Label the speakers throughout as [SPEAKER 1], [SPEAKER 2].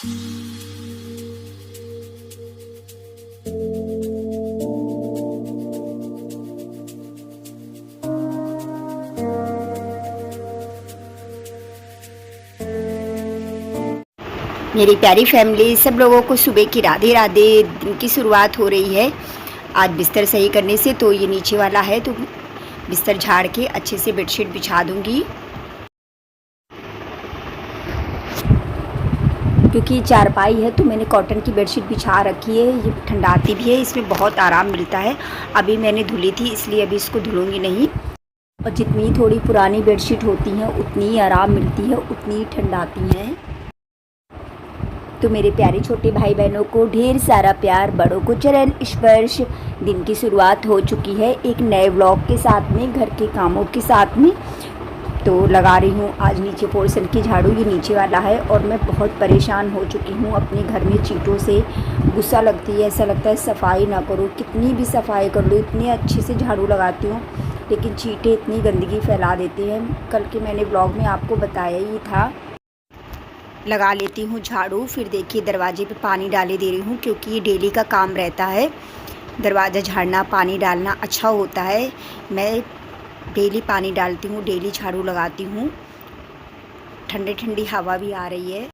[SPEAKER 1] मेरी प्यारी फैमिली, सब लोगों को सुबह की राधे राधे। दिन की शुरुआत हो रही है आज बिस्तर सही करने से। तो ये नीचे वाला है तो बिस्तर झाड़ के अच्छे से बेडशीट बिछा दूंगी, क्योंकि चारपाई है तो मैंने कॉटन की बेडशीट बिछा रखी है। ये ठंडाती भी है, इसमें बहुत आराम मिलता है। अभी मैंने धुली थी इसलिए अभी इसको धुलूंगी नहीं। और जितनी थोड़ी पुरानी बेडशीट होती हैं उतनी ही आराम मिलती है, उतनी ही ठंडाती हैं। तो मेरे प्यारे छोटे भाई बहनों को ढेर सारा प्यार, बड़ों को चरण स्पर्श। दिन की शुरुआत हो चुकी है एक नए व्लॉग के साथ में, घर के कामों के साथ में। तो लगा रही हूँ आज नीचे पोर्शन की झाड़ू, ये नीचे वाला है। और मैं बहुत परेशान हो चुकी हूँ अपने घर में चींटों से। गुस्सा लगती है, ऐसा लगता है सफाई ना करो, कितनी भी सफाई कर लो, इतनी अच्छे से झाड़ू लगाती हूँ लेकिन चींटे इतनी गंदगी फैला देते हैं। कल के मैंने ब्लॉग में आपको बताया ही था। लगा लेती हूँ झाड़ू, फिर देखिए दरवाजे पे पानी डाले दे रही हूँ, क्योंकि ये डेली का काम रहता है। दरवाज़ा झाड़ना, पानी डालना अच्छा होता है। मैं डेली पानी डालती हूँ, डेली झाड़ू लगाती हूँ। ठंडी ठंडी हवा भी आ रही है।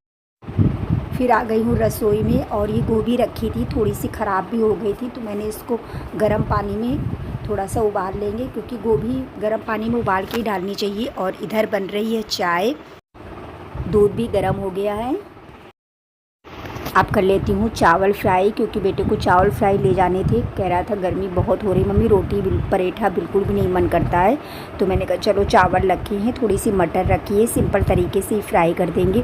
[SPEAKER 1] फिर आ गई हूँ रसोई में, और ये गोभी रखी थी, थोड़ी सी ख़राब भी हो गई थी, तो मैंने इसको गर्म पानी में थोड़ा सा उबाल लेंगे, क्योंकि गोभी गर्म पानी में उबाल के ही डालनी चाहिए। और इधर बन रही है चाय, दूध भी गर्म हो गया है। अब कर लेती हूँ चावल फ्राई, क्योंकि बेटे को चावल फ्राई ले जाने थे। कह रहा था गर्मी बहुत हो रही मम्मी, रोटी पराठा बिल्कुल भी नहीं मन करता है। तो मैंने कहा चलो चावल रखे हैं, थोड़ी सी मटर रखी है, सिंपल तरीके से ही फ्राई कर देंगे।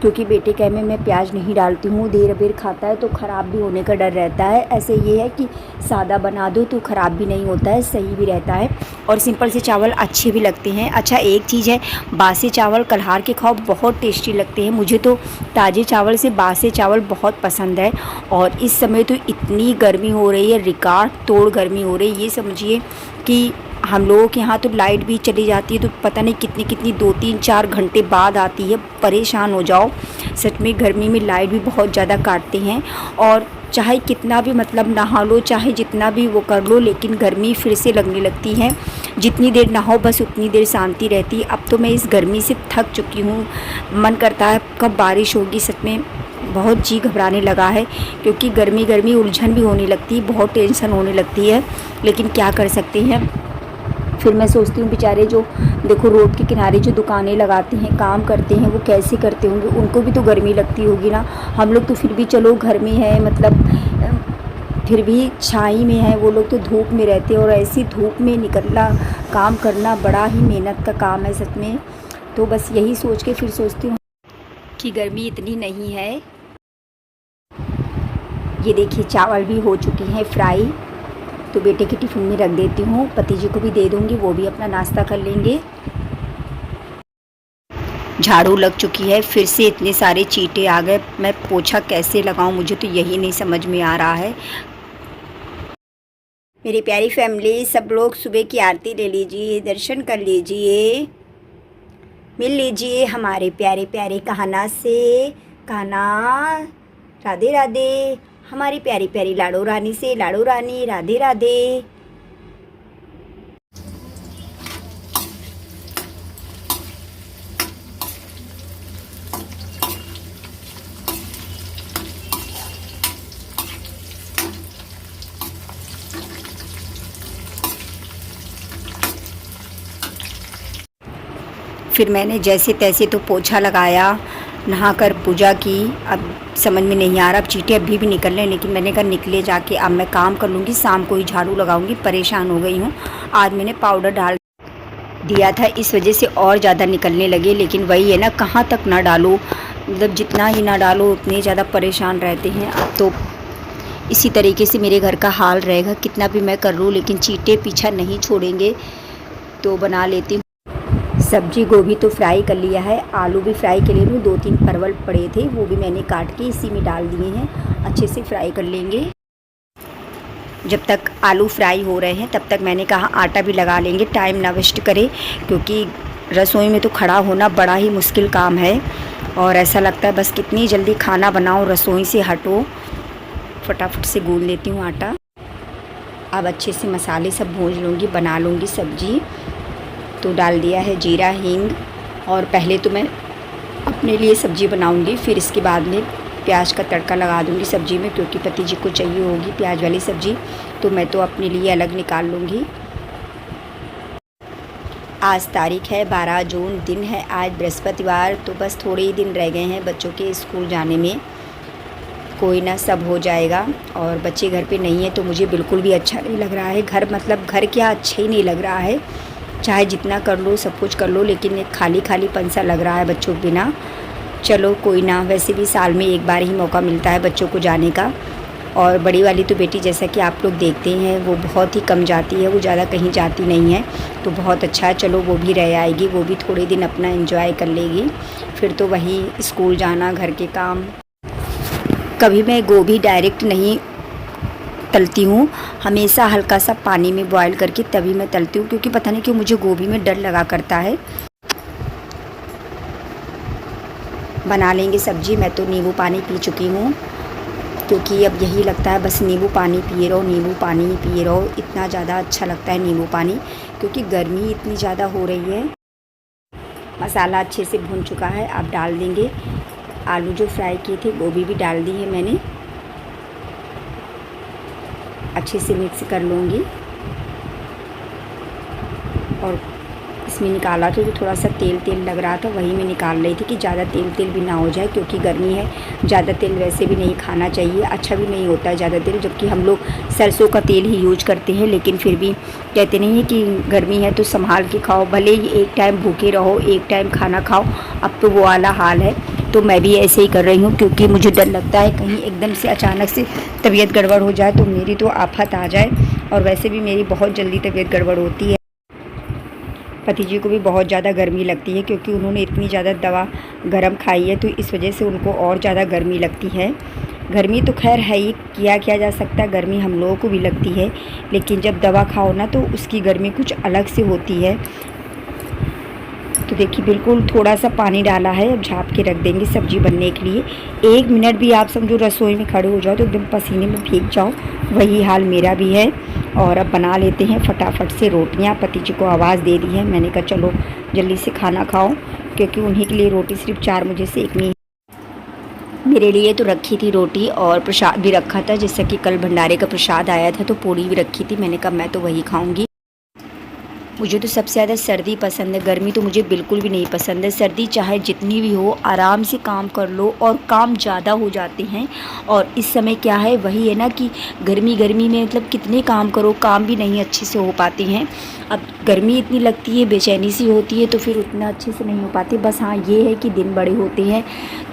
[SPEAKER 1] क्योंकि बेटे कह में मैं प्याज नहीं डालती हूँ, देर बेर खाता है तो ख़राब भी होने का डर रहता है। ऐसे ये है कि सादा बना दो तो ख़राब भी नहीं होता है, सही भी रहता है। और सिंपल से चावल अच्छे भी लगते हैं। अच्छा एक चीज़ है, बासी चावल कल्हार के खाओ, बहुत टेस्टी लगते हैं। मुझे तो ताज़े चावल से बासी चावल बहुत पसंद है। और इस समय तो इतनी गर्मी हो रही है, रिकॉर्ड तोड़ गर्मी हो रही है। ये समझिए कि हम लोगों के यहाँ तो लाइट भी चली जाती है तो पता नहीं कितनी कितनी 2-3-4 घंटे बाद आती है। परेशान हो जाओ सच में, गर्मी में लाइट भी बहुत ज़्यादा काटते हैं। और चाहे कितना भी मतलब नहा लो, चाहे जितना भी वो कर लो, लेकिन गर्मी फिर से लगने लगती है। जितनी देर नहाओ बस उतनी देर शांति रहती है। अब तो मैं इस गर्मी से थक चुकी हूँ, मन करता है कब बारिश होगी। सच में बहुत जी घबराने लगा है, क्योंकि गर्मी गर्मी उलझन भी होने लगती है, बहुत टेंशन होने लगती है। लेकिन क्या कर सकते हैं। फिर मैं सोचती हूँ बेचारे जो देखो रोड के किनारे जो दुकानें लगाते हैं, काम करते हैं, वो कैसे करते होंगे, उनको भी तो गर्मी लगती होगी ना। हम लोग तो फिर भी चलो घर में है, मतलब फिर भी छाई में है, वो लोग तो धूप में रहते हैं। और ऐसी धूप में निकलना, काम करना बड़ा ही मेहनत का काम है सच में। तो बस यही सोच के फिर सोचती हूँ कि गर्मी इतनी नहीं है। ये देखिए चावल भी हो चुकी हैं फ्राई, तो बेटे के टिफ़िन में रख देती हूँ, पति जी को भी दे दूँगी, वो भी अपना नाश्ता कर लेंगे। झाड़ू लग चुकी है, फिर से इतने सारे चींटे आ गए। मैं पोछा कैसे लगाऊं, मुझे तो यही नहीं समझ में आ रहा है। मेरी प्यारी फैमिली, सब लोग सुबह की आरती ले लीजिए, दर्शन कर लीजिए, मिल लीजिए हमारे प्यारे प्यारे कान्हा से। कान्हा राधे राधे, हमारी प्यारी प्यारी लाडो रानी से। लाडो रानी राधे राधे। फिर मैंने जैसे तैसे तो पोछा लगाया, नहाकर पूजा की। अब समझ में नहीं आ रहा, अब चींटे अभी भी निकल रहे हैं, लेकिन मैंने कहा निकले जाके, अब मैं काम कर लूँगी, शाम को ही झाड़ू लगाऊंगी। परेशान हो गई हूँ। आज मैंने पाउडर डाल दिया था, इस वजह से और ज़्यादा निकलने लगे। लेकिन वही है ना, कहाँ तक ना डालो, मतलब जितना ही ना डालो उतने ज़्यादा परेशान रहते हैं। अब तो इसी तरीके से मेरे घर का हाल रहेगा, कितना भी मैं कर लूँ, लेकिन चींटे पीछा नहीं छोड़ेंगे। तो बना लेती हूँ सब्जी। गोभी तो फ्राई कर लिया है, आलू भी फ्राई के लिए 2-3 परवल पड़े थे, वो भी मैंने काट के इसी में डाल दिए हैं। अच्छे से फ्राई कर लेंगे। जब तक आलू फ्राई हो रहे हैं तब तक मैंने कहा आटा भी लगा लेंगे, टाइम ना वेस्ट करें, क्योंकि रसोई में तो खड़ा होना बड़ा ही मुश्किल काम है और ऐसा लगता है बस कितनी जल्दी खाना बनाओ, रसोई से हटो। फटाफट से गूंद लेती हूँ आटा। अब अच्छे से मसाले सब भून लूँगी, बना लूँगी सब्जी। तो डाल दिया है जीरा, हींग, और पहले तो मैं अपने लिए सब्ज़ी बनाऊँगी, फिर इसके बाद में प्याज का तड़का लगा दूँगी सब्ज़ी में, क्योंकि पति जी को चाहिए होगी प्याज वाली सब्ज़ी, तो मैं तो अपने लिए अलग निकाल लूँगी। आज तारीख है 12 जून, दिन है आज बृहस्पतिवार। तो बस थोड़े ही दिन रह गए हैं बच्चों के स्कूल जाने में। कोई ना, सब हो जाएगा। और बच्चे घर पे नहीं है तो मुझे बिल्कुल भी अच्छा नहीं लग रहा है। घर मतलब घर क्या, अच्छा ही नहीं लग रहा है। चाहे जितना कर लो, सब कुछ कर लो, लेकिन एक खाली खालीपन सा लग रहा है बच्चों के बिना। चलो कोई ना, वैसे भी साल में एक बार ही मौका मिलता है बच्चों को जाने का। और बड़ी वाली तो बेटी, जैसा कि आप लोग देखते हैं, वो बहुत ही कम जाती है, वो ज़्यादा कहीं जाती नहीं है, तो बहुत अच्छा है। चलो वो भी रह आएगी, वो भी थोड़े दिन अपना एंजॉय कर लेगी। फिर तो वही स्कूल जाना, घर के काम। कभी मैं गोभी डायरेक्ट नहीं तलती हूँ, हमेशा हल्का सा पानी में बॉईल करके तभी मैं तलती हूँ, क्योंकि पता नहीं क्यों मुझे गोभी में डर लगा करता है। बना लेंगे सब्जी। मैं तो नींबू पानी पी चुकी हूँ, क्योंकि अब यही लगता है बस नींबू पानी पिए रहो, नींबू पानी ही पिए रहो। इतना ज़्यादा अच्छा लगता है नींबू पानी, क्योंकि गर्मी इतनी ज़्यादा हो रही है। मसाला अच्छे से भून चुका है, अब डाल देंगे आलू जो फ्राई किए थे, गोभी भी डाल दी है मैंने। अच्छे से मिक्स कर लूँगी। और इसमें निकाला तो थोड़ा सा तेल तेल लग रहा था, वही मैं निकाल रही थी कि ज़्यादा तेल तेल भी ना हो जाए, क्योंकि गर्मी है। ज़्यादा तेल वैसे भी नहीं खाना चाहिए, अच्छा भी नहीं होता है ज़्यादा तेल, जबकि हम लोग सरसों का तेल ही यूज करते हैं। लेकिन फिर भी कहते नहीं है कि गर्मी है तो संभाल के खाओ, भले ही एक टाइम भूखे रहो, एक टाइम खाना खाओ। अब तो वो वाला हाल है, तो मैं भी ऐसे ही कर रही हूँ, क्योंकि मुझे डर लगता है कहीं एकदम से अचानक से तबीयत गड़बड़ हो जाए तो मेरी तो आफत आ जाए। और वैसे भी मेरी बहुत जल्दी तबीयत गड़बड़ होती है। पति जी को भी बहुत ज़्यादा गर्मी लगती है, क्योंकि उन्होंने इतनी ज़्यादा दवा गरम खाई है, तो इस वजह से उनको और ज़्यादा गर्मी लगती है। गर्मी तो खैर है ही, किया जा सकता है, गर्मी हम लोगों को भी लगती है, लेकिन जब दवा खाओ ना तो उसकी गर्मी कुछ अलग से होती है। तो देखिए बिल्कुल थोड़ा सा पानी डाला है, अब झाँप के रख देंगे सब्ज़ी बनने के लिए। 1 मिनट भी आप समझो रसोई में खड़े हो जाओ तो एकदम पसीने में भीग जाओ, वही हाल मेरा भी है। और अब बना लेते हैं फटाफट से रोटियां। पति जी को आवाज़ दे दी है, मैंने कहा चलो जल्दी से खाना खाओ, क्योंकि उन्हीं के लिए रोटी सिर्फ 4 मुझे सेकनी है। मेरे लिए तो रखी थी रोटी, और प्रसाद भी रखा था, जैसा कि कल भंडारे का प्रसाद आया था, तो पूड़ी भी रखी थी। मैंने कहा मैं तो वही खाऊंगी। मुझे तो सबसे ज़्यादा सर्दी पसंद है, गर्मी तो मुझे बिल्कुल भी नहीं पसंद है। सर्दी चाहे जितनी भी हो, आराम से काम कर लो, और काम ज़्यादा हो जाते हैं। और इस समय क्या है, वही है ना कि गर्मी में मतलब कितने काम करो, काम भी नहीं अच्छे से हो पाते हैं। अब गर्मी इतनी लगती है, बेचैनी सी होती है, तो फिर उतना अच्छे से नहीं हो पाते। बस हाँ ये है कि दिन बड़े होते हैं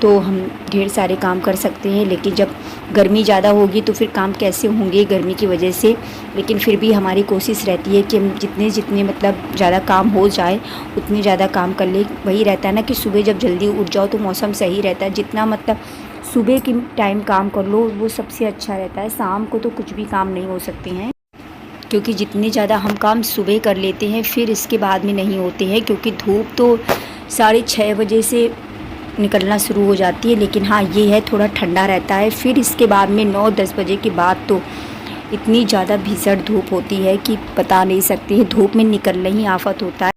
[SPEAKER 1] तो हम ढेर सारे काम कर सकते हैं, लेकिन जब गर्मी ज़्यादा होगी तो फिर काम कैसे होंगे गर्मी की वजह से। लेकिन फिर भी हमारी कोशिश रहती है कि हम जितने मतलब ज़्यादा काम हो जाए उतने ज़्यादा काम कर ले। वही रहता है ना कि सुबह जब जल्दी उठ जाओ तो मौसम सही रहता है, जितना मतलब सुबह के टाइम काम कर लो वो सबसे अच्छा रहता है। शाम को तो कुछ भी काम नहीं हो सकते हैं, क्योंकि जितने ज़्यादा हम काम सुबह कर लेते हैं फिर इसके बाद में नहीं होते हैं, क्योंकि धूप तो 6:30 बजे से निकलना शुरू हो जाती है। लेकिन हाँ ये है थोड़ा ठंडा रहता है, फिर इसके बाद में 9-10 बजे के बाद तो इतनी ज़्यादा भीषण धूप होती है कि बता नहीं सकती है। धूप में निकलना ही आफत होता है,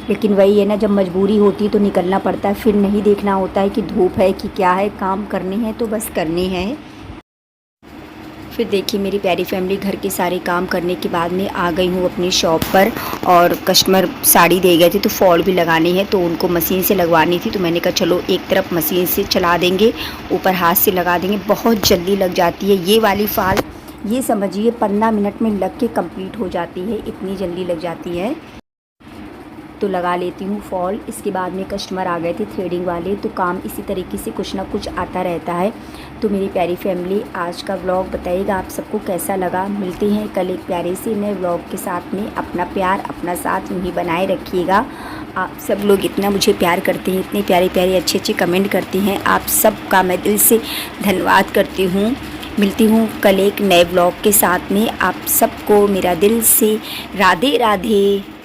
[SPEAKER 1] लेकिन वही है ना, जब मजबूरी होती है तो निकलना पड़ता है, फिर नहीं देखना होता है कि धूप है कि क्या है, काम करने हैं तो बस करने हैं। फिर देखिए मेरी प्यारी फैमिली, घर के सारे काम करने के बाद में आ गई हूँ अपनी शॉप पर, और कस्टमर साड़ी दे गए थे तो फॉल भी लगानी है, तो उनको मशीन से लगवानी थी। तो मैंने कहा चलो एक तरफ मशीन से चला देंगे, ऊपर हाथ से लगा देंगे, बहुत जल्दी लग जाती है ये वाली फॉल। ये समझिए 15 मिनट में लग के कंप्लीट हो जाती है, इतनी जल्दी लग जाती है। तो लगा लेती हूँ फॉल। इसके बाद में कस्टमर आ गए थे थ्रेडिंग वाले, तो काम इसी तरीके से कुछ ना कुछ आता रहता है। तो मेरी प्यारी फैमिली, आज का व्लॉग बताइएगा आप सबको कैसा लगा। मिलते हैं कल एक प्यारे से नए व्लॉग के साथ में। अपना प्यार अपना साथ यूँ ही बनाए रखिएगा। आप सब लोग इतना मुझे प्यार करते हैं, इतने प्यारे प्यारे अच्छे अच्छे कमेंट करते हैं, आप सबका मैं दिल से धन्यवाद करती हूँ। मिलती हूँ कल एक नए व्लॉग के साथ में। आप सबको मेरा दिल से राधे राधे।